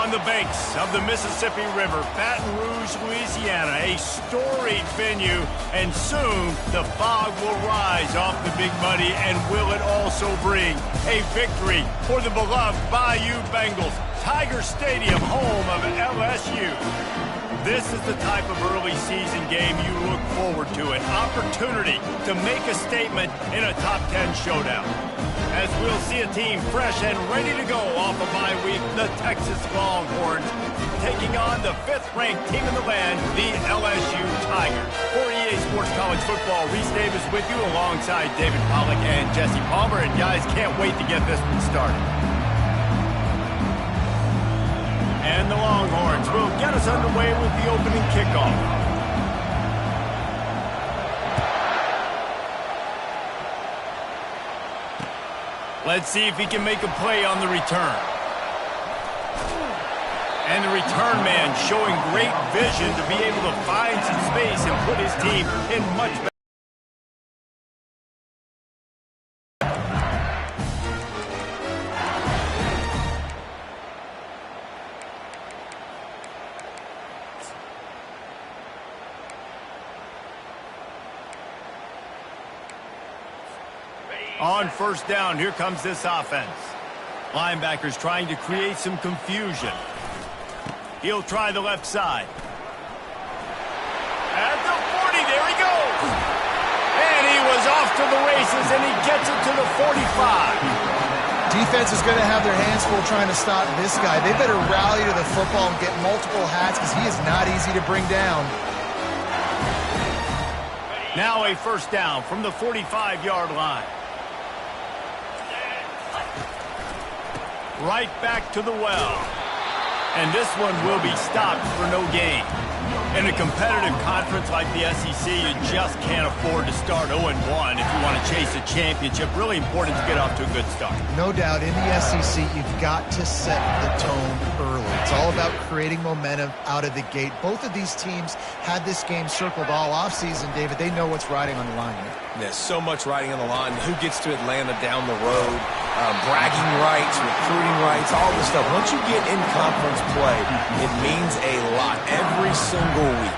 On the banks of the Mississippi River, Baton Rouge, Louisiana, a storied venue, and soon the fog will rise off the Big Muddy, and will it also bring a victory for the beloved Bayou Bengals, Tiger Stadium, home of LSU. This is the type of early season game you look forward to, an opportunity to make a statement in a top 10 showdown. As we'll see a team fresh and ready to go off a bye week, the Texas Longhorns taking on the 5th-ranked team in the land, the LSU Tigers. For EA Sports College Football, Reese Davis with you alongside David Pollack and Jesse Palmer. And guys, can't wait to get this one started. And the Longhorns will get us underway with the opening kickoff. Let's see if he can make a play on the return. And the return man showing great vision to be able to find some space and put his team in much better. On first down, here comes this offense. Linebackers trying to create some confusion. He'll try the left side. At the 40, there he goes. And he was off to the races, and he gets it to the 45. Defense is going to have their hands full trying to stop this guy. They better rally to the football and get multiple hats because he is not easy to bring down. Now a first down from the 45-yard line. Right back to the well. And this one will be stopped for no gain. In a competitive conference like the SEC, you just can't afford to start 0-1 if you want to chase a championship. Really important to get off to a good start. No doubt, in the SEC, you've got to set the tone early. It's all about creating momentum out of the gate. Both of these teams had this game circled all offseason, David. They know what's riding on the line here. There's so much riding on the line. Who gets to Atlanta down the road? Bragging rights, recruiting rights, all this stuff. Once you get in conference play, it means a lot every single week.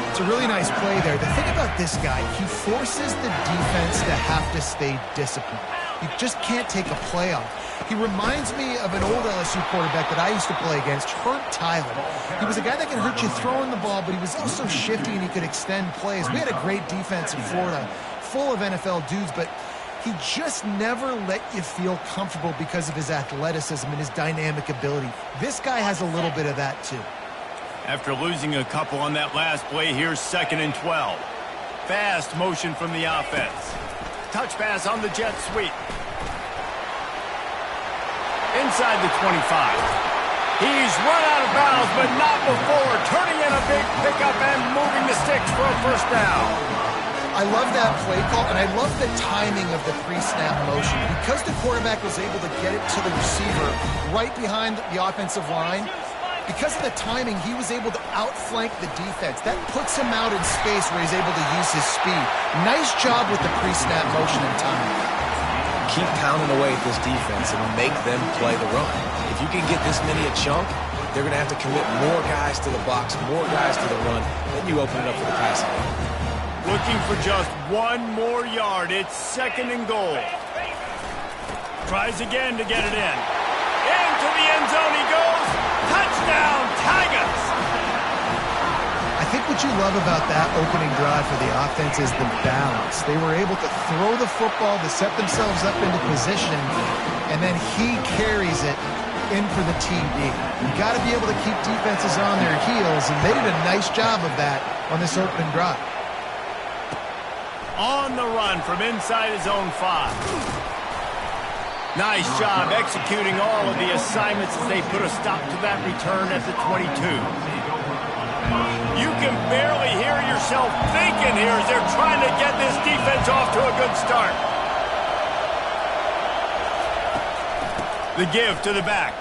It's a really nice play there. The thing about this guy, he forces the defense to have to stay disciplined. You just can't take a play off. He reminds me of an old LSU quarterback that I used to play against, Herb Tyler. He was a guy that can hurt you throwing the ball, but he was also shifty and he could extend plays. We had a great defense in Florida, full of NFL dudes, but he just never let you feel comfortable because of his athleticism and his dynamic ability. This guy has a little bit of that too. After losing a couple on that last play, here's 2nd and 12. Fast motion from the offense. Touch pass on the jet sweep. Inside the 25. He's run out of bounds, but not before turning in a big pickup and moving the sticks for a first down. I love that play call, and I love the timing of the pre-snap motion. Because the quarterback was able to get it to the receiver right behind the offensive line, because of the timing, he was able to outflank the defense. That puts him out in space where he's able to use his speed. Nice job with the pre-snap motion and timing. Keep pounding away at this defense and make them play the run. If you can get this many a chunk, they're going to have to commit more guys to the box, more guys to the run. Then you open it up for the passing game. Looking for just one more yard. It's 2nd and goal. Tries again to get it in. Into the end zone he goes. Touchdown, Tigers! I think what you love about that opening drive for the offense is the balance. They were able to throw the football to set themselves up into position, and then he carries it in for the TD. You've got to be able to keep defenses on their heels, and they did a nice job of that on this opening drive. On the run from inside his own 5. Nice job executing all of the assignments as they put a stop to that return at the 22. You can barely hear yourself thinking here as they're trying to get this defense off to a good start. The give to the back.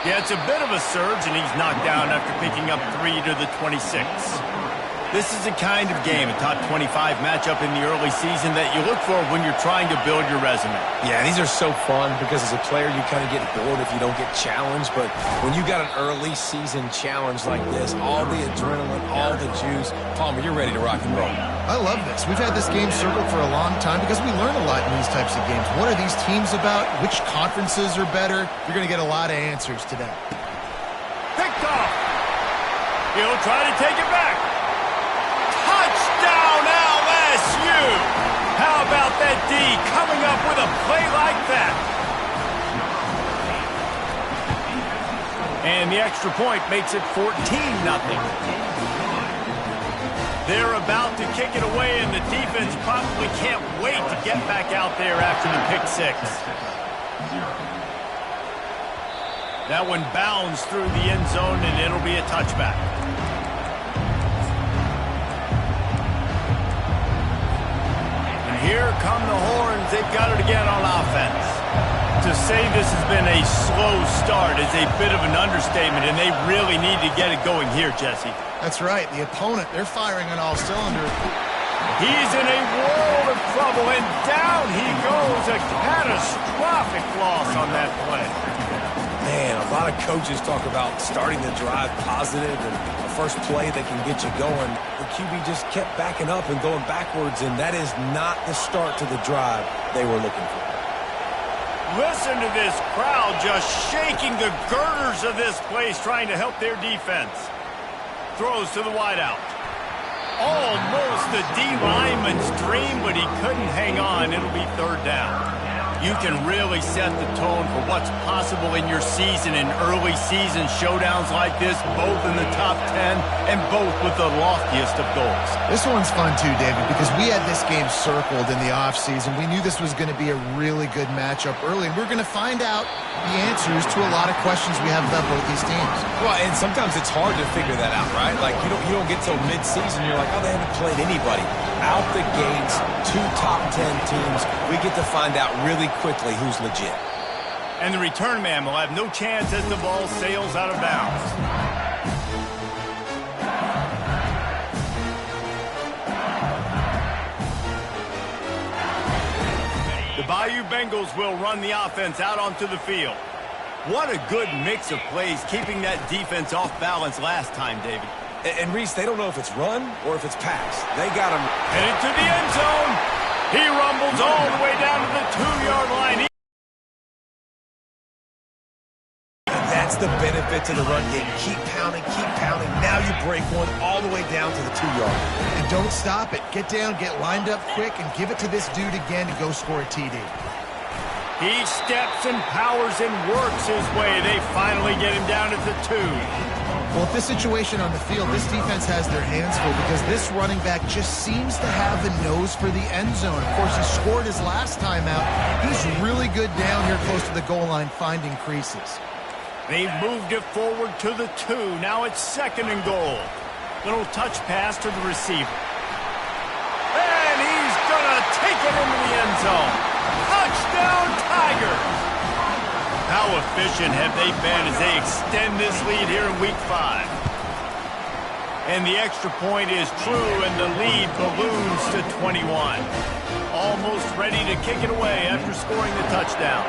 Yeah, it's a bit of a surge, and he's knocked down after picking up 3 to the 26. This is the kind of game, a top 25 matchup in the early season, that you look for when you're trying to build your resume. Yeah, these are so fun because as a player, you kind of get bored if you don't get challenged. But when you got an early season challenge like this, all the adrenaline, all the juice, Palmer, you're ready to rock and roll. I love this. We've had this game circled for a long time because we learn a lot in these types of games. What are these teams about? Which conferences are better? You're going to get a lot of answers today. Picked off. He'll try to take it back. Touchdown, LSU! How about that D coming up with a play like that? And the extra point makes it 14-0. They're about to kick it away, and the defense probably can't wait to get back out there after the pick six. That one bounds through the end zone, and it'll be a touchback. And here come the horns. They've got it again on offense. To say this has been a slow start is a bit of an understatement, and they really need to get it going here, Jesse. That's right. The opponent, they're firing on all cylinders. He's in a world of trouble, and down he goes. A catastrophic loss on that play. Man, a lot of coaches talk about starting the drive positive and a first play that can get you going. The QB just kept backing up and going backwards, and that is not the start to the drive they were looking for. Listen to this crowd just shaking the girders of this place, trying to help their defense. Throws to the wideout. Almost the D lineman's dream, but he couldn't hang on. It'll be third down. You can really set the tone for what's possible in your season in early season showdowns like this, both in the top 10 and both with the loftiest of goals. This one's fun too, David, because we had this game circled in the offseason. We knew this was going to be a really good matchup early, and we're going to find out the answers to a lot of questions we have about both these teams. Well, and sometimes it's hard to figure that out, right? Like, you don't get till mid-season, you're like, oh, they haven't played anybody. Out the gates, 2 top 10 teams, we get to find out really quickly who's legit. And the return man will have no chance as the ball sails out of bounds. The Bayou Bengals will run the offense out onto the field. What a good mix of plays, keeping that defense off balance last time, David. And Reese, they don't know if it's run or if it's pass. They got him. Headed to the end zone. He rumbles all the way down to the 2-yard line. That's the benefit to the run game. Keep pounding, keep pounding. Now you break one all the way down to the 2-yard. And don't stop it. Get down, get lined up quick, and give it to this dude again to go score a TD. He steps and powers and works his way. They finally get him down at the 2. Well, if this situation on the field, this defense has their hands full because this running back just seems to have the nose for the end zone. Of course, he scored his last time out. He's really good down here close to the goal line finding creases. They've moved it forward to the 2. Now it's 2nd and goal. Little touch pass to the receiver. And he's going to take it into the end zone. Touchdown, Tigers! How efficient have they been as they extend this lead here in Week 5? And the extra point is true, and the lead balloons to 21. Almost ready to kick it away after scoring the touchdown.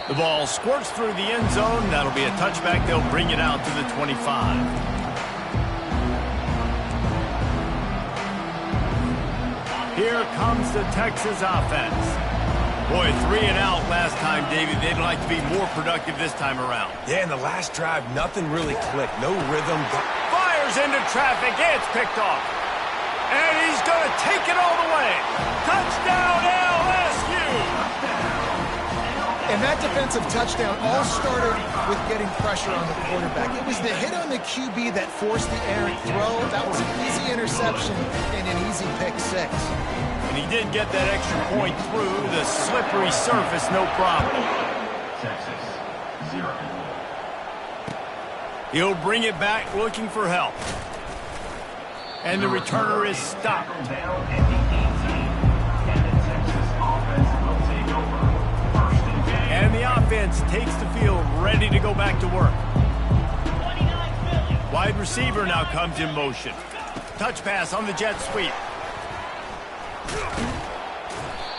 The ball squirts through the end zone. That'll be a touchback. They'll bring it out to the 25. Here comes the Texas offense. Boy, 3 and out last time, David. They'd like to be more productive this time around. Yeah, in the last drive, nothing really clicked. No rhythm. Fires into traffic. It's picked off. And he's going to take it all the way. Touchdown, LSU! And that defensive touchdown all started with getting pressure on the quarterback. It was the hit on the QB that forced the errant throw. That was an easy interception and an easy pick 6. And he did get that extra point through the slippery surface, no problem. Texas, 0. He'll bring it back looking for help. And the returner is stopped. And the offense takes the field ready to go back to work. Wide receiver now comes in motion. Touch pass on the jet sweep.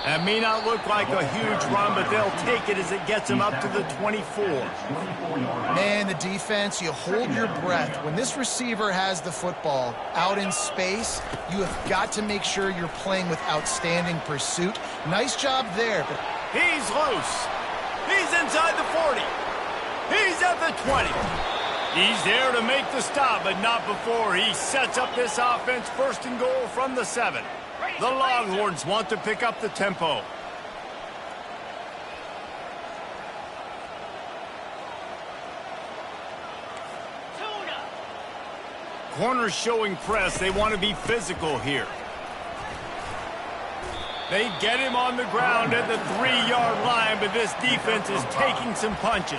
That may not look like a huge run, but they'll take it as it gets them up to the 24. Man, the defense, you hold your breath. When this receiver has the football out in space, you have got to make sure you're playing with outstanding pursuit. Nice job there. But he's loose. He's inside the 40. He's at the 20. He's there to make the stop, but not before he sets up this offense first and goal from the 7. The Longhorns want to pick up the tempo. Corners showing press. They want to be physical here. They get him on the ground at the 3-yard line, but this defense is taking some punches.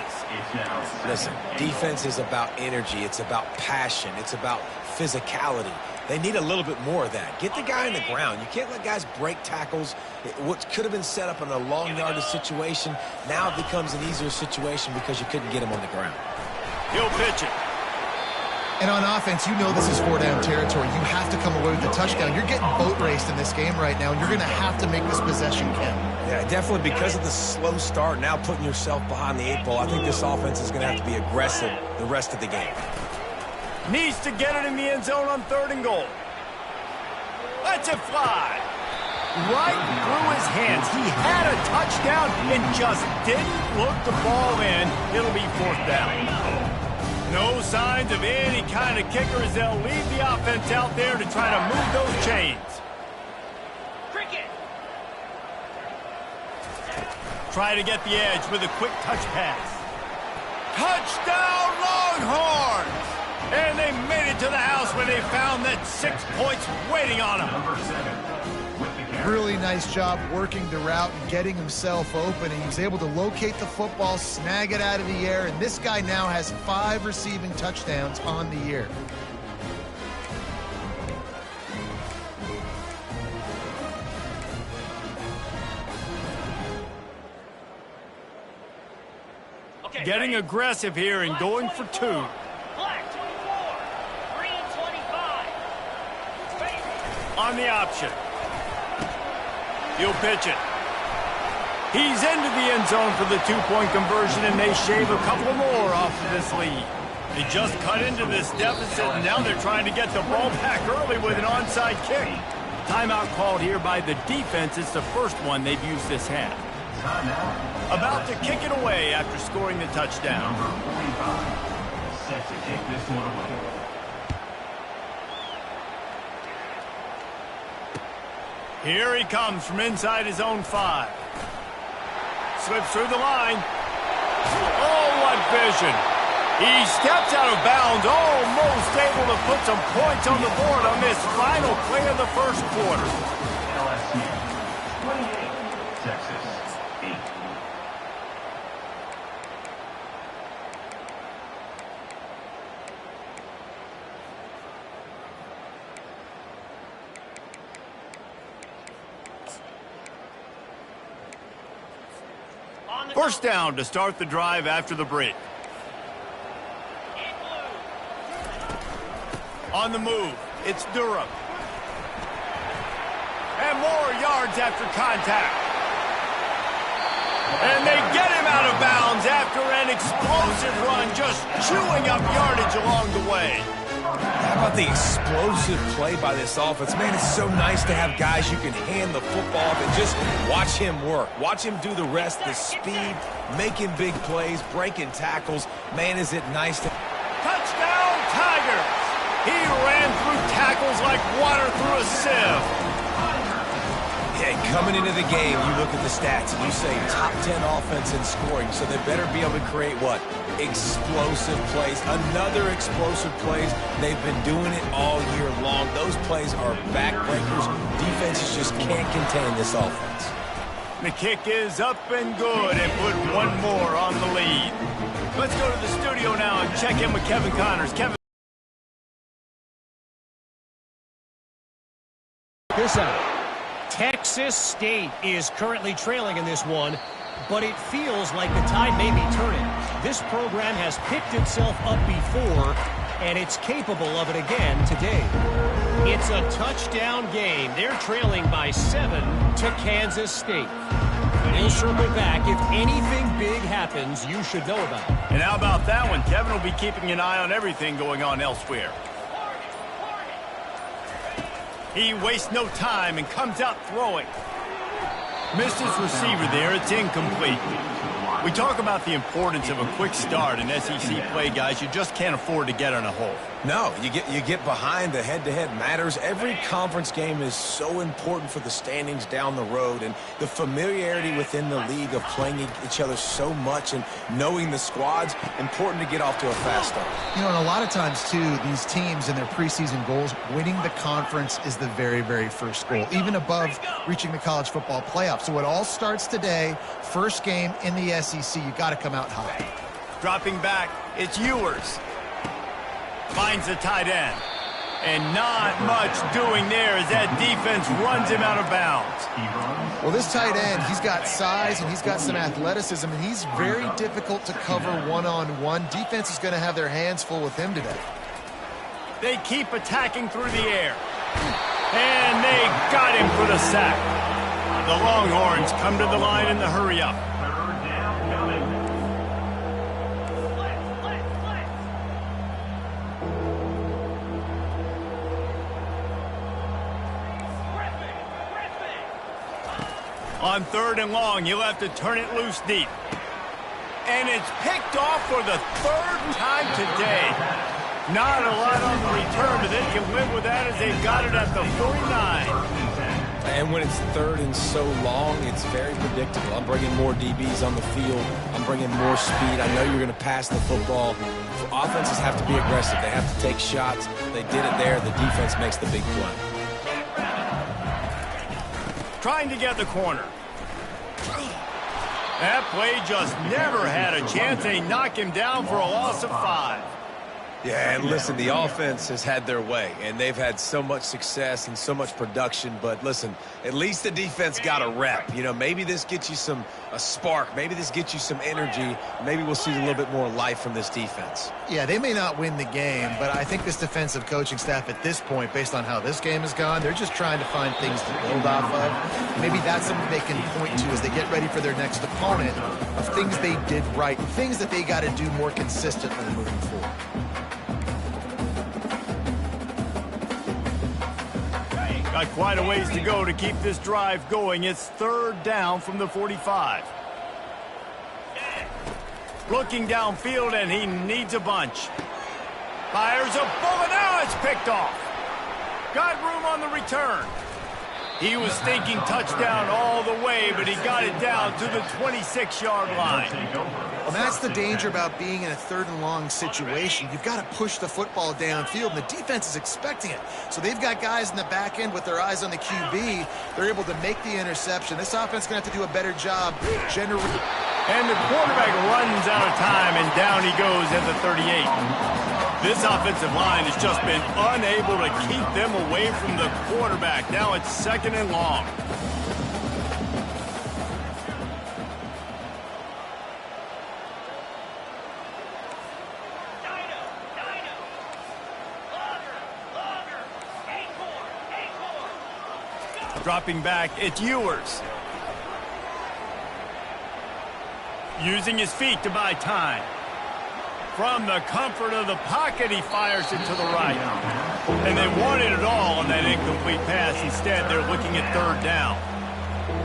Listen, defense is about energy. It's about passion. It's about physicality. They need a little bit more of that. Get the guy on the ground. You can't let guys break tackles. What could have been set up in a long yardage situation, now it becomes an easier situation because you couldn't get him on the ground. He'll pitch it. And on offense, you know this is 4-down territory. You have to come away with a touchdown. You're getting boat raced in this game right now, and you're going to have to make this possession count. Yeah, definitely because of the slow start, now putting yourself behind the 8 ball, I think this offense is going to have to be aggressive the rest of the game. Needs to get it in the end zone on 3rd and goal. Let's it fly. Right through his hands. He had a touchdown and just didn't look the ball in. It'll be 4th down. No signs of any kind of kicker as they'll leave the offense out there to try to move those chains. Cricket. Try to get the edge with a quick touch pass. Touchdown Longhorns! And they made it to the house when they found that 6 points waiting on them. Really nice job working the route and getting himself open. And he was able to locate the football, snag it out of the air, and this guy now has 5 receiving touchdowns on the year. Getting aggressive here and going for 2. On the option. He'll pitch it. He's into the end zone for the 2-point conversion, and they shave a couple more off of this lead. They just cut into this deficit, and now they're trying to get the ball back early with an onside kick. Timeout called here by the defense. It's the first one they've used this half. About to kick it away after scoring the touchdown. Number 45, set to kick this one away. Here he comes from inside his own 5. Slips through the line. Oh, what vision. He steps out of bounds, almost able to put some points on the board on this final play of the first quarter. LSU, 28, Texas, 8. First down to start the drive after the break. On the move, it's Durham. And more yards after contact. And they get him out of bounds after an explosive run, just chewing up yardage along the way. How about the explosive play by this offense? Man, it's so nice to have guys you can hand the football off and just watch him work. Watch him do the rest, the speed, making big plays, breaking tackles. Man, is it nice to... Touchdown, Tigers! He ran through tackles like water through a sieve. Yeah, coming into the game, you look at the stats, and you say top 10 offense in scoring, so they better be able to create what? Explosive plays. Another explosive plays. They've been doing it all year long. Those plays are backbreakers. Defenses just can't contain this offense. The kick is up and good and put one more on the lead. Let's go to the studio now and check in with Kevin Connors. Kevin. This out. Texas State is currently trailing in this one, but it feels like the tide may be turning. This program has picked itself up before, and it's capable of it again today. It's a touchdown game. They're trailing by 7 to Kansas State. He'll circle back. If anything big happens, you should know about it. And how about that one? Kevin will be keeping an eye on everything going on elsewhere. He wastes no time and comes out throwing. Missed his receiver there. It's incomplete. We talk about the importance of a quick start in SEC play, guys. You just can't afford to get on a hole. No, you get behind. The head-to-head matters. Every conference game is so important for the standings down the road, and the familiarity within the league of playing each other so much and knowing the squads, important to get off to a fast start. You know, and a lot of times, too, these teams and their preseason goals, winning the conference is the very, very first goal, even above reaching the college football playoff. So it all starts today. First game in the SEC. You got to come out hot. Dropping back, it's Ewers. Finds the tight end. And not much doing there as that defense runs him out of bounds. Well, this tight end, he's got size and he's got some athleticism, and he's very difficult to cover one-on-one. Defense is going to have their hands full with him today. They keep attacking through the air. And they got him for the sack. The Longhorns come to the line in the hurry-up. On 3rd and long, he'll have to turn it loose deep. And it's picked off for the 3rd time today. Not a lot on the return, but they can live with that as they've got it at the 49. And when it's 3rd and so long, it's very predictable. I'm bringing more DBs on the field. I'm bringing more speed. I know you're going to pass the football. Offenses have to be aggressive. They have to take shots. They did it there. The defense makes the big play. Trying to get the corner. That play just never had a chance. They knock him down for a loss of 5. Yeah, and listen, the offense has had their way, and they've had so much success and so much production. But listen, at least the defense got a rep. You know, maybe this gets you a spark. Maybe this gets you some energy. Maybe we'll see a little bit more life from this defense. Yeah, they may not win the game, but I think this defensive coaching staff at this point, based on how this game has gone, they're just trying to find things to build off of. Maybe that's something they can point to as they get ready for their next opponent, of things they did right, things that they got to do more consistently moving forward. Got quite a ways to go to keep this drive going. It's 3rd down from the 45. Looking downfield, and he needs a bunch. Fires a bullet. Now it's picked off. Got room on the return. He was thinking touchdown all the way, but he got it down to the 26-yard line. Well, that's the danger about being in a 3rd and long situation. You've got to push the football downfield, and the defense is expecting it. So they've got guys in the back end with their eyes on the QB. They're able to make the interception. This offense is going to have to do a better job generating. And the quarterback runs out of time, and down he goes at the 38. This offensive line has just been unable to keep them away from the quarterback. Now it's 2nd and long. Dropping back, it's Ewers. Using his feet to buy time. From the comfort of the pocket, he fires it to the right. And they wanted it all on that incomplete pass. Instead, they're looking at 3rd down.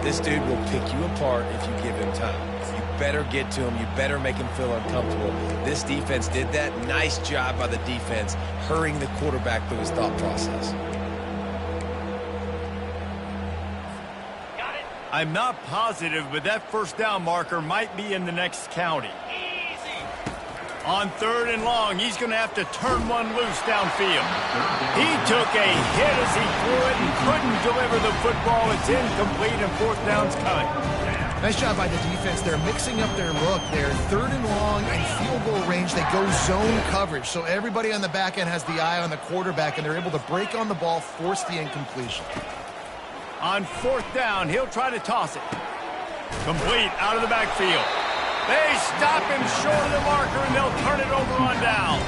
This dude will pick you apart if you give him time. You better get to him. You better make him feel uncomfortable. This defense did that. Nice job by the defense, hurrying the quarterback through his thought process. I'm not positive, but that 1st down marker might be in the next county. On 3rd and long, he's going to have to turn one loose downfield. He took a hit as he threw it and couldn't deliver the football. It's incomplete, and 4th down's coming. Nice job by the defense. They're mixing up their look. They're 3rd and long and field goal range. They go zone coverage. So everybody on the back end has the eye on the quarterback, and they're able to break on the ball, force the incompletion. On 4th down, he'll try to toss it. Complete out of the backfield. They stop him short of the marker, and they'll turn it over on down.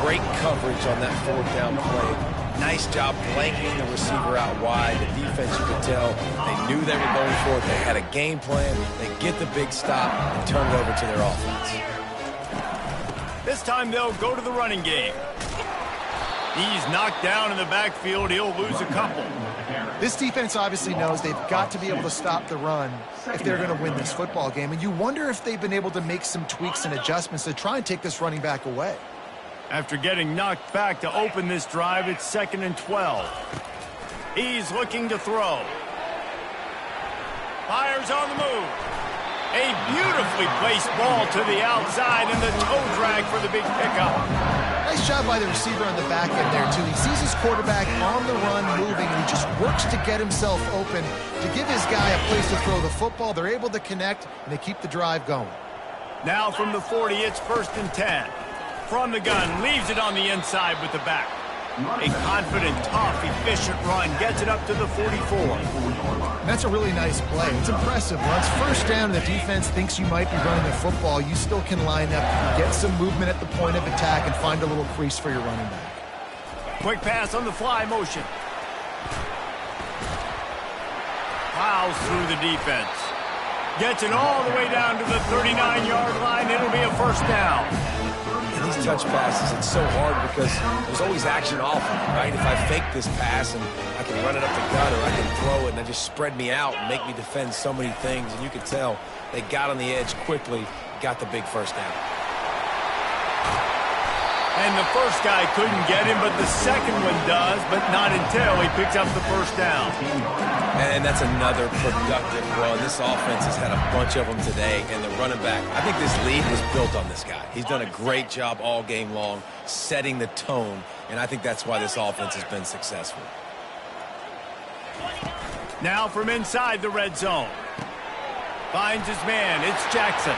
great coverage on that fourth down play. Nice job blanking the receiver out wide. The defense, you could tell, they knew they were going for it. They had a game plan. They get the big stop and turn it over to their offense. This time they'll go to the running game. He's knocked down in the backfield. He'll lose a couple. This defense obviously knows they've got to be able to stop the run if they're going to win this football game. And you wonder if they've been able to make some tweaks and adjustments to try and take this running back away. After getting knocked back to open this drive, it's 2nd and 12. He's looking to throw. Fires on the move. A beautifully placed ball to the outside and the toe drag for the big pickup. Nice job by the receiver on the back end there, too. He sees his quarterback on the run moving, and he just works to get himself open to give his guy a place to throw the football. They're able to connect, and they keep the drive going. Now from the 40, it's 1st and 10. From the gun, leaves it on the inside with the back. A confident, tough, efficient run gets it up to the 44. And that's a really nice play. It's impressive. Once first down and the defense thinks you might be running the football, you still can line up, get some movement at the point of attack, and find a little crease for your running back. Quick pass on the fly motion. Plows through the defense. Gets it all the way down to the 39-yard line. It'll be a 1st down. These touch passes, it's so hard because there's always action off of it, right? If I fake this pass and I can run it up the gut or I can throw it and they just spread me out and make me defend so many things, and you could tell they got on the edge quickly, got the big 1st down. And the first guy couldn't get him, but the second one does, but not until he picks up the 1st down. And that's another productive run. This offense has had a bunch of them today, and the running back, I think this lead was built on this guy. He's done a great job all game long, setting the tone, and I think that's why this offense has been successful. Now from inside the red zone. Finds his man. It's Jackson.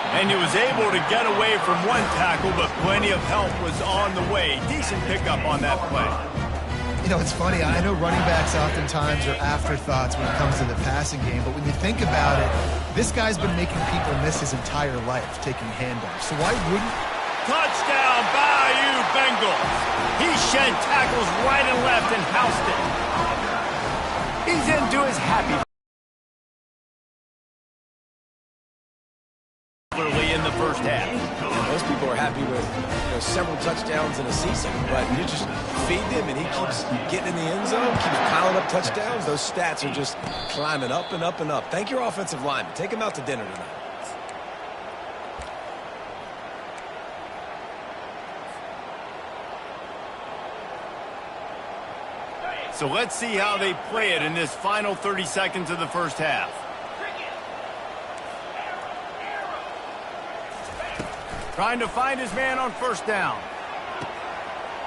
And he was able to get away from one tackle, but plenty of help was on the way. Decent pickup on that play. You know, it's funny. I know running backs oftentimes are afterthoughts when it comes to the passing game, but when you think about it, this guy's been making people miss his entire life taking handoffs. So why wouldn't... Touchdown, Bayou Bengals. He shed tackles right and left and housed it. He's into his happy in the first half. Most people are happy with several touchdowns in a season, but you just feed him and he keeps getting in the end zone, keeps piling up touchdowns. Those stats are just climbing up and up and up. Thank your offensive lineman. Take him out to dinner tonight. So let's see how they play it in this final 30 seconds of the first half. Trying to find his man on 1st down.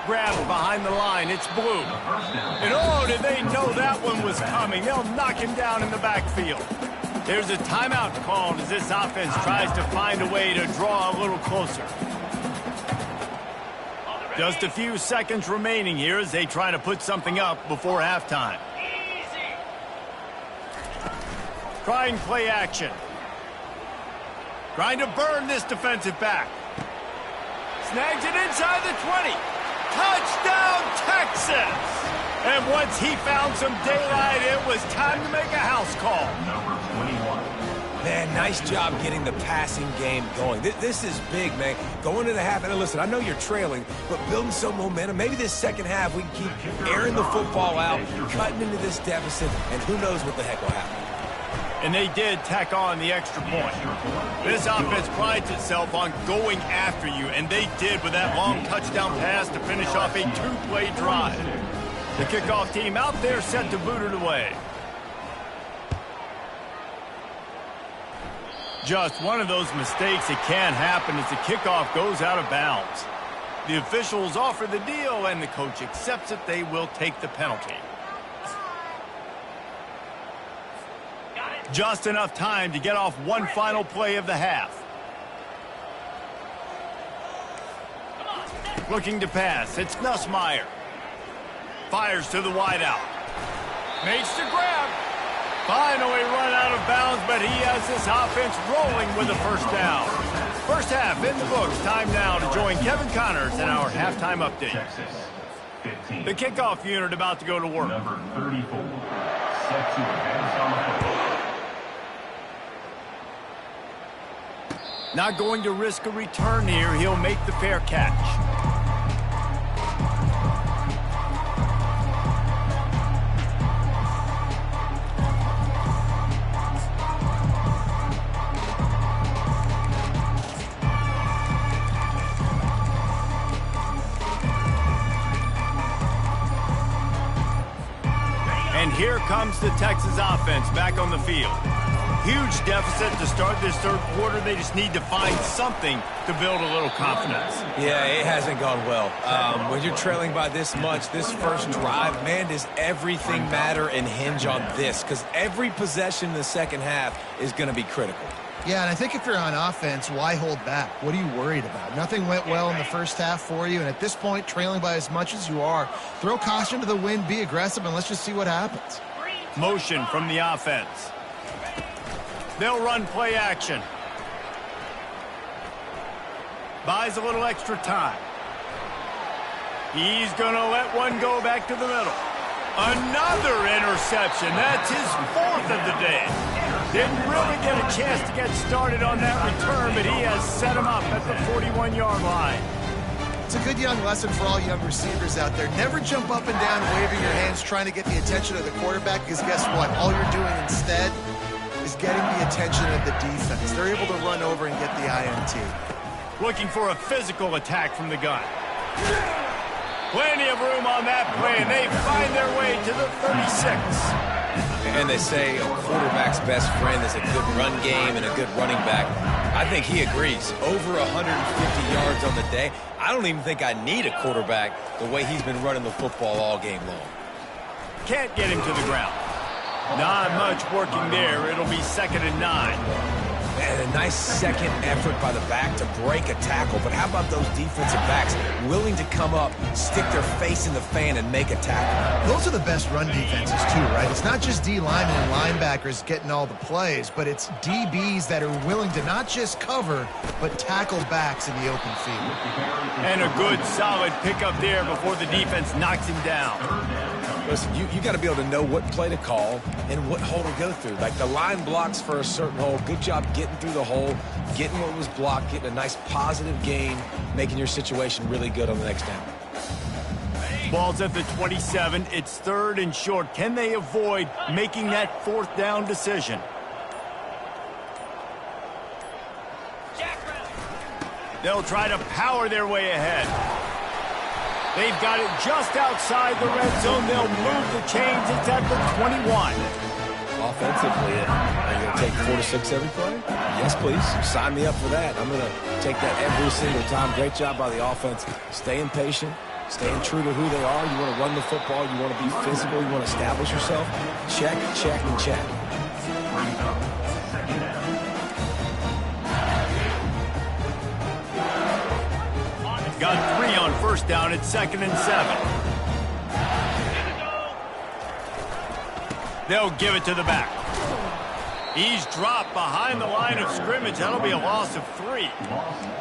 Grabbed behind the line. It's Blue. And oh, did they know that one was coming. They'll knock him down in the backfield. There's a timeout called as this offense tries to find a way to draw a little closer. Just a few seconds remaining here as they try to put something up before halftime. Trying play action. Trying to burn this defensive back. Snags it inside the 20. Touchdown, Texas! And once he found some daylight, it was time to make a house call. Man, nice job getting the passing game going. This is big, man. Going to the half, and listen, I know you're trailing, but building some momentum. Maybe this second half we can keep airing the football out, cutting into this deficit, and who knows what the heck will happen. And they did tack on the extra point. This offense prides itself on going after you, and they did with that long touchdown pass to finish off a 2-play drive. The kickoff team out there set to boot it away. Just one of those mistakes that can happen as the kickoff goes out of bounds. The officials offer the deal, and the coach accepts it. They will take the penalty. Just enough time to get off one final play of the half. Looking to pass. It's Nussmeier. Fires to the wideout. Makes the grab. Finally run out of bounds, but he has this offense rolling with a 1st down. First half in the books. Time now to join Kevin Connors in our halftime update. Texas, 15. The kickoff unit about to go to work. Number 34, set to advance on the football. Not going to risk a return here. He'll make the fair catch. And here comes the Texas offense back on the field. Huge deficit to start this third quarter. They just need to find something to build a little confidence. Yeah, it hasn't gone well. When you're trailing by this much, this first drive, man, does everything matter and hinge on this? Because every possession in the second half is going to be critical. Yeah, and I think if you're on offense, why hold back? What are you worried about? Nothing went well in the first half for you, and at this point, trailing by as much as you are, throw caution to the wind, be aggressive, and let's just see what happens. Motion from the offense. They'll run play action. Buys a little extra time. He's going to let one go back to the middle. Another interception. That's his fourth of the day. Didn't really get a chance to get started on that return, but he has set him up at the 41-yard line. It's a good young lesson for all young receivers out there. Never jump up and down waving your hands trying to get the attention of the quarterback, because guess what? All you're doing instead is getting the attention of the defense. They're able to run over and get the INT. Looking for a physical attack from the gun. Plenty of room on that play, and they find their way to the 36. And they say a quarterback's best friend is a good run game and a good running back. I think he agrees. Over 150 yards on the day. I don't even think I need a quarterback the way he's been running the football all game long. Can't get him to the ground. Not much working there. It'll be 2nd and 9. And a nice second effort by the back to break a tackle. But how about those defensive backs willing to come up, stick their face in the fan, and make a tackle? Those are the best run defenses too, right? It's not just D linemen and linebackers getting all the plays, but it's DBs that are willing to not just cover, but tackle backs in the open field. And a good, solid pickup there before the defense knocks him down. Listen, you got to be able to know what play to call and what hole to go through. Like the line blocks for a certain hole. Good job getting through the hole, getting what was blocked, getting a nice positive gain, making your situation really good on the next down. Ball's at the 27. It's 3rd and short. Can they avoid making that 4th down decision? They'll try to power their way ahead. They've got it just outside the red zone. They'll move the chains. It's at the 21. Offensively, are you going to take 4 to 6 every play? Yes, please. Sign me up for that. I'm going to take that every single time. Great job by the offense. Staying patient, staying true to who they are. You want to run the football. You want to be physical. You want to establish yourself. Check, check, and check. Got 3 on 1st down. It's 2nd and 7. They'll give it to the back. He's dropped behind the line of scrimmage. That'll be a loss of 3.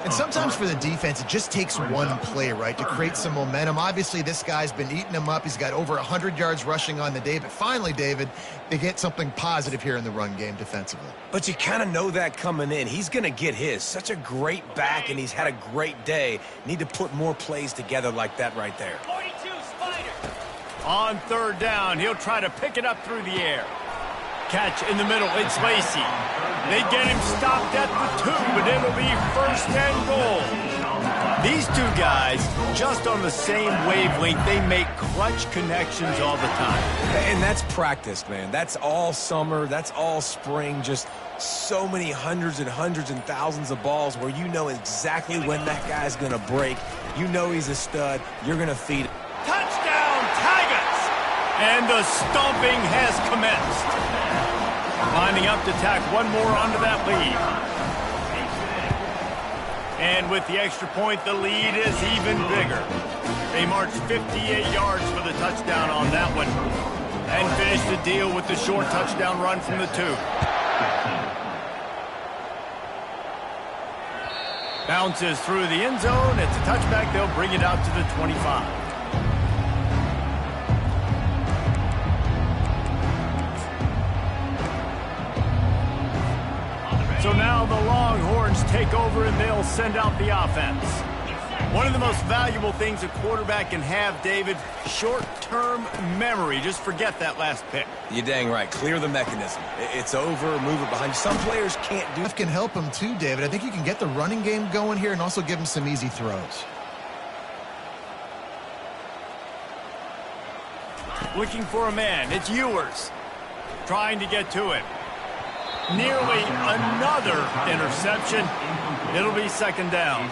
And sometimes for the defense, it just takes one play, right, to create some momentum. Obviously, this guy's been eating them up. He's got over 100 yards rushing on the day. But finally, David, they get something positive here in the run game defensively. But you kind of know that coming in. He's going to get his. Such a great back, and he's had a great day. Need to put more plays together like that right there. 42 Spider. On 3rd down, he'll try to pick it up through the air. Catch in the middle. It's Lacey. They get him stopped at the 2, but it'll be 1st and goal. These 2 guys, just on the same wavelength, they make clutch connections all the time. And that's practice, man. That's all summer. That's all spring. Just so many hundreds and thousands of balls where you know exactly when that guy's going to break. You know he's a stud. You're going to feed it. Touchdown, Tigers! And the stomping has commenced. Lining up to tack one more onto that lead. And with the extra point, the lead is even bigger. They march 58 yards for the touchdown on that one. And finish the deal with the short touchdown run from the 2. Bounces through the end zone. It's a touchback. They'll bring it out to the 25. So now the Longhorns take over and they'll send out the offense. One of the most valuable things a quarterback can have, David, short-term memory. Just forget that last pick. You're dang right. Clear the mechanism. It's over, move it behind you. Some players can't do That can help him too, David. I think you can get the running game going here and also give him some easy throws. Looking for a man. It's Ewers. Trying to get to it. Nearly another interception. It'll be second down.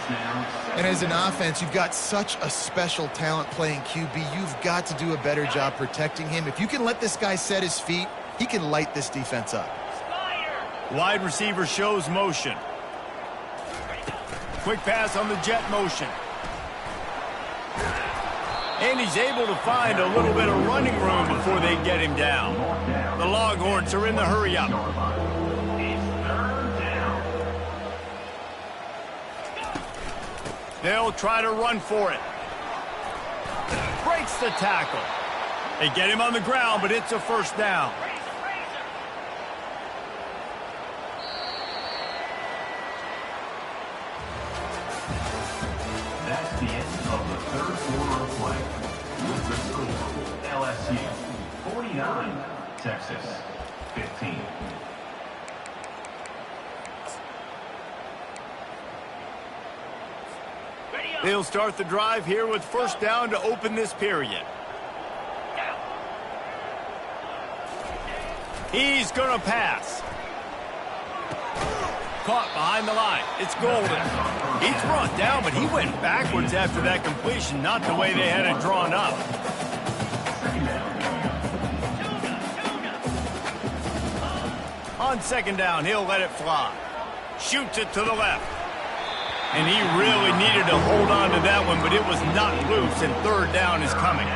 And as an offense, you've got such a special talent playing QB. You've got to do a better job protecting him. If you can let this guy set his feet, he can light this defense up. Wide receiver shows motion. Quick pass on the jet motion. And he's able to find a little bit of running room before they get him down. The Longhorns are in the hurry-up. They'll try to run for it. Breaks the tackle. They get him on the ground, but it's a first down. That's the end of the third quarter of play. With the score, LSU 49, Texas 15. They'll start the drive here with first down to open this period. He's going to pass. Caught behind the line. It's Golden. He's brought down, but he went backwards after that completion, not the way they had it drawn up. On second down, he'll let it fly. Shoots it to the left. And he really needed to hold on to that one, but it was not loose, and third down is coming.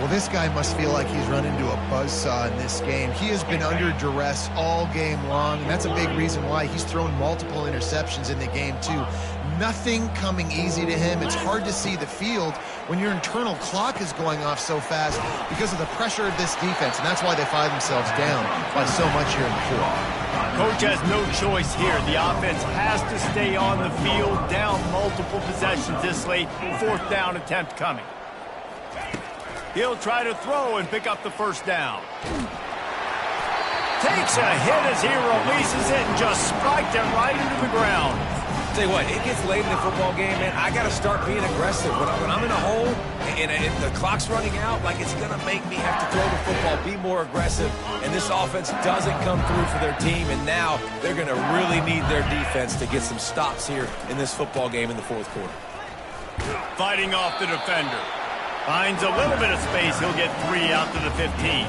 Well, this guy must feel like he's run into a buzzsaw in this game. He has been under duress all game long, and that's a big reason why he's thrown multiple interceptions in the game, too. Nothing coming easy to him. It's hard to see the field when your internal clock is going off so fast because of the pressure of this defense, and that's why they find themselves down by so much here in the fourth. Coach has no choice here. The offense has to stay on the field, down multiple possessions this late. Fourth down attempt coming. He'll try to throw and pick up the first down. Takes a hit as he releases it and just spiked it right into the ground. Tell you what, it gets late in the football game, man. I got to start being aggressive. When I'm in a hole and the clock's running out, like it's going to make me have to throw the football, be more aggressive. And this offense doesn't come through for their team, and now they're going to really need their defense to get some stops here in this football game in the fourth quarter. Fighting off the defender. Finds a little bit of space. He'll get 3 out to the 15.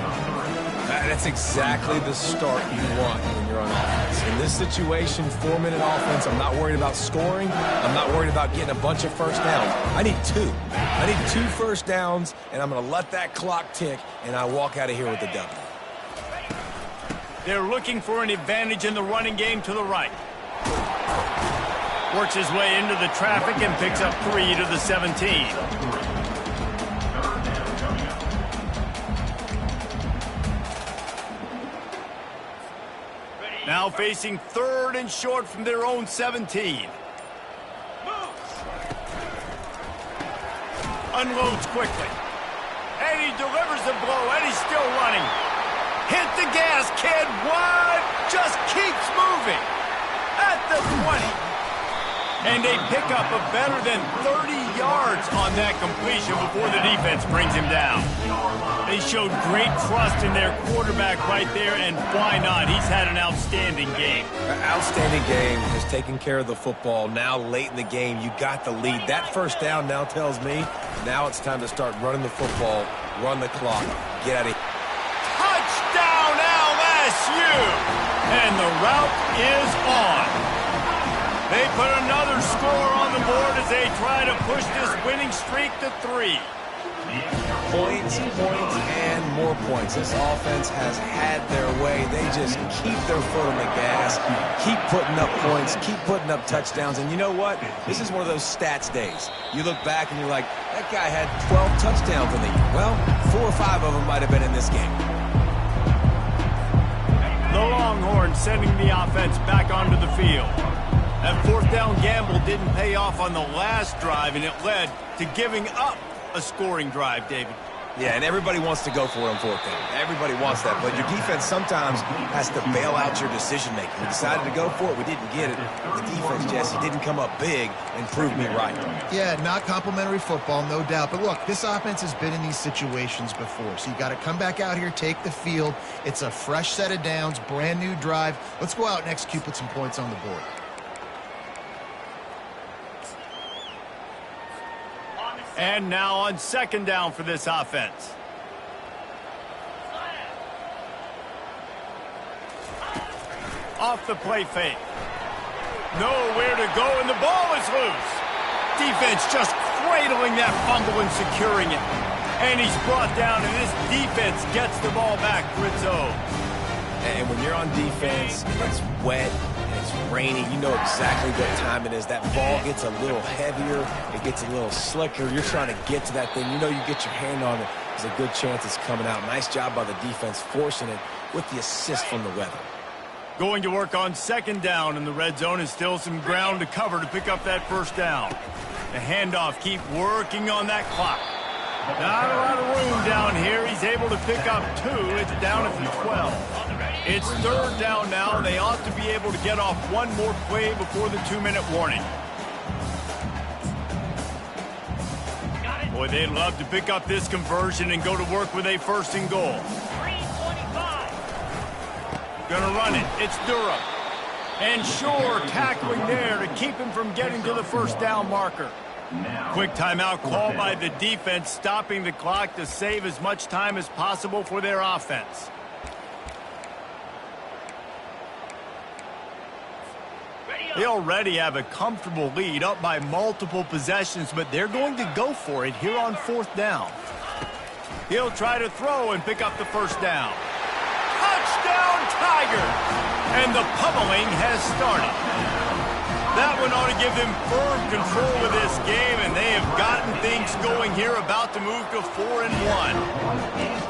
That's exactly the start you want when you're on offense. In this situation, 4-minute offense, I'm not worried about scoring. I'm not worried about getting a bunch of first downs. I need 2. I need 2 first downs, and I'm going to let that clock tick, and I walk out of here with the W. They're looking for an advantage in the running game to the right. Works his way into the traffic and picks up 3 to the 17. Now facing third and short from their own 17. Unloads quickly. And he delivers the blow, and he's still running. Hit the gas, kid. What? Just keeps moving. At the 20. And they pick up a better than 30 yards on that completion before the defense brings him down. They showed great trust in their quarterback right there, and why not? He's had an outstanding game. Outstanding game, has taken care of the football. Now late in the game, you got the lead. That first down now tells me now it's time to start running the football, run the clock, get out of here. Touchdown LSU! And the route is on. They put another score on the board as they try to push this winning streak to 3. Points, and more points. This offense has had their way. They just keep their foot on the gas, keep putting up points, keep putting up touchdowns. And you know what? This is one of those stats days. You look back and you're like, that guy had 12 touchdowns in the year. Well, 4 or 5 of them might have been in this game. The Longhorns sending the offense back onto the field. That fourth down gamble didn't pay off on the last drive, and it led to giving up a scoring drive, David. Yeah, and everybody wants to go for it on fourth down. Everybody wants that, but your defense sometimes has to bail out your decision-making. We decided to go for it. We didn't get it. The defense, Jesse, didn't come up big and prove me right. Yeah, not complimentary football, no doubt. But look, this offense has been in these situations before, so you got to come back out here, take the field. It's a fresh set of downs, brand new drive. Let's go out and execute, put some points on the board. And now on second down for this offense. Off the play fake. Nowhere to go, and the ball is loose. Defense just cradling that fumble and securing it. And he's brought down, and this defense gets the ball back for its own. And when you're on defense, it's wet, and it's raining, you know exactly what time it is. That ball gets a little heavier, it gets a little slicker. You're trying to get to that thing. You know you get your hand on it, there's a good chance it's coming out. Nice job by the defense forcing it with the assist from the weather. Going to work on second down in the red zone, and still some ground to cover to pick up that first down. The handoff, keep working on that clock. Not a lot of room down here. He's able to pick up 2. It's down at the 12. It's third down now. They ought to be able to get off one more play before the 2-minute warning. Boy, they'd love to pick up this conversion and go to work with a first and goal. Gonna run it. It's Durham. And Shore tackling there to keep him from getting to the first down marker. Quick timeout called by the defense, stopping the clock to save as much time as possible for their offense. They already have a comfortable lead, up by multiple possessions, but they're going to go for it here on fourth down. He'll try to throw and pick up the first down. Touchdown, Tiger! And the pummeling has started. That one ought to give them firm control of this game, and they have gotten things going here, about to move to 4-1.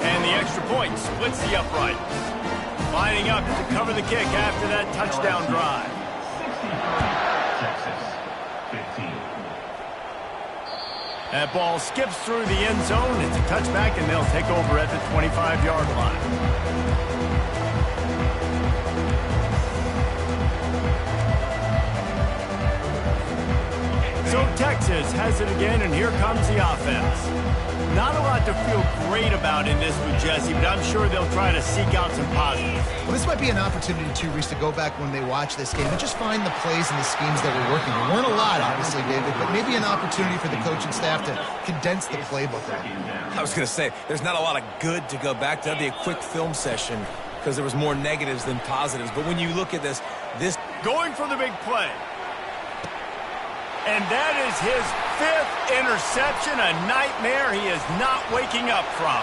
And the extra point splits the upright. Lining up to cover the kick after that touchdown drive. Texas, 15. That ball skips through the end zone. It's a touchback, and they'll take over at the 25-yard line. So Texas has it again, and here comes the offense. Not a lot to feel great about in this with Jesse, but I'm sure they'll try to seek out some positives. Well, this might be an opportunity, too, Reese, to go back when they watch this game and just find the plays and the schemes that were working. There weren't a lot, obviously, David, but maybe an opportunity for the coaching staff to condense the playbook. I was going to say, there's not a lot of good to go back to. That'd be a quick film session because there was more negatives than positives. But when you look at this going for the big play. And that is his 5th interception, a nightmare he is not waking up from.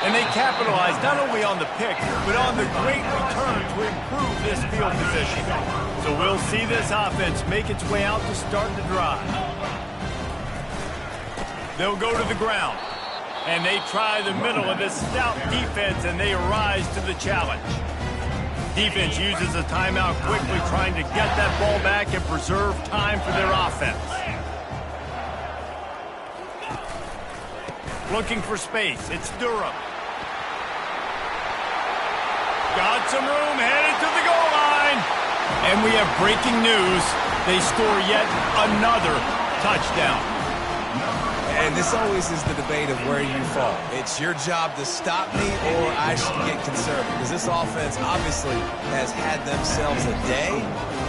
And they capitalized not only on the pick, but on the great return to improve this field position. So we'll see this offense make its way out to start the drive. They'll go to the ground. And they try the middle of this stout defense, and they rise to the challenge. Defense uses a timeout quickly, trying to get that ball back and preserve time for their offense. Looking for space. It's Durham. Got some room, headed to the goal line. And we have breaking news. They score yet another touchdown. And this always is the debate of where you fall. It's your job to stop me, or I should get conservative. Because this offense obviously has had themselves a day.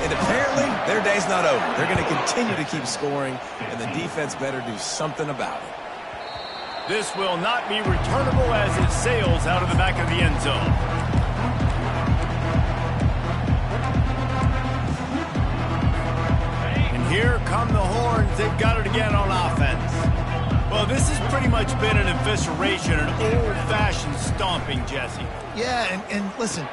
And apparently, their day's not over. They're going to continue to keep scoring, and the defense better do something about it. This will not be returnable as it sails out of the back of the end zone. And here come the horns. They've got it again on offense. Well, this has pretty much been an evisceration, an old-fashioned stomping, Jesse. Yeah, and listen,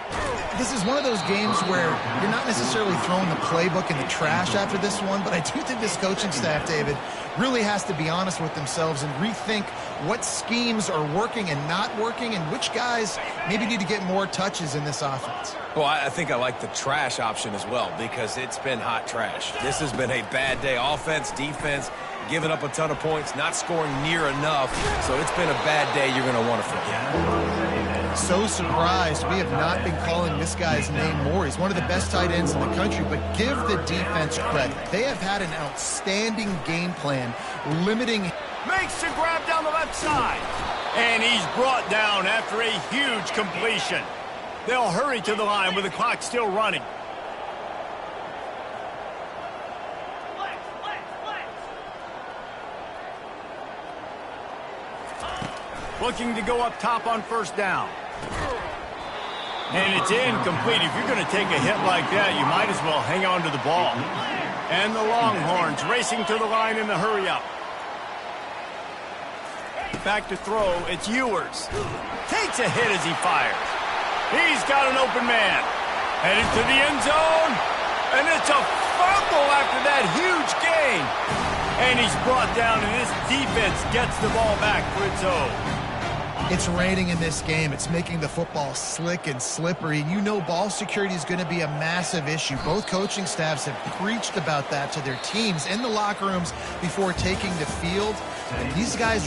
this is one of those games where you're not necessarily throwing the playbook in the trash after this one, but I do think this coaching staff, David, really has to be honest with themselves and rethink what schemes are working and not working and which guys maybe need to get more touches in this offense. Well, I think I like the trash option as well because it's been hot trash. This has been a bad day. Offense, defense, giving up a ton of points, not scoring near enough. So it's been a bad day you're going to want to forget. So surprised we have not been calling this guy's name more. He's one of the best tight ends in the country, but give the defense credit. They have had an outstanding game plan, limiting. Makes the grab down the left side. And he's brought down after a huge completion. They'll hurry to the line with the clock still running. Looking to go up top on first down. And it's incomplete. If you're going to take a hit like that, you might as well hang on to the ball. And the Longhorns racing to the line in the hurry-up. Back to throw, it's Ewers. Takes a hit as he fires. He's got an open man. Headed to the end zone. And it's a fumble after that huge gain. And he's brought down, and this defense gets the ball back for its own. It's raining in this game. It's making the football slick and slippery. And you know ball security is going to be a massive issue. Both coaching staffs have preached about that to their teams in the locker rooms before taking the field. And these guys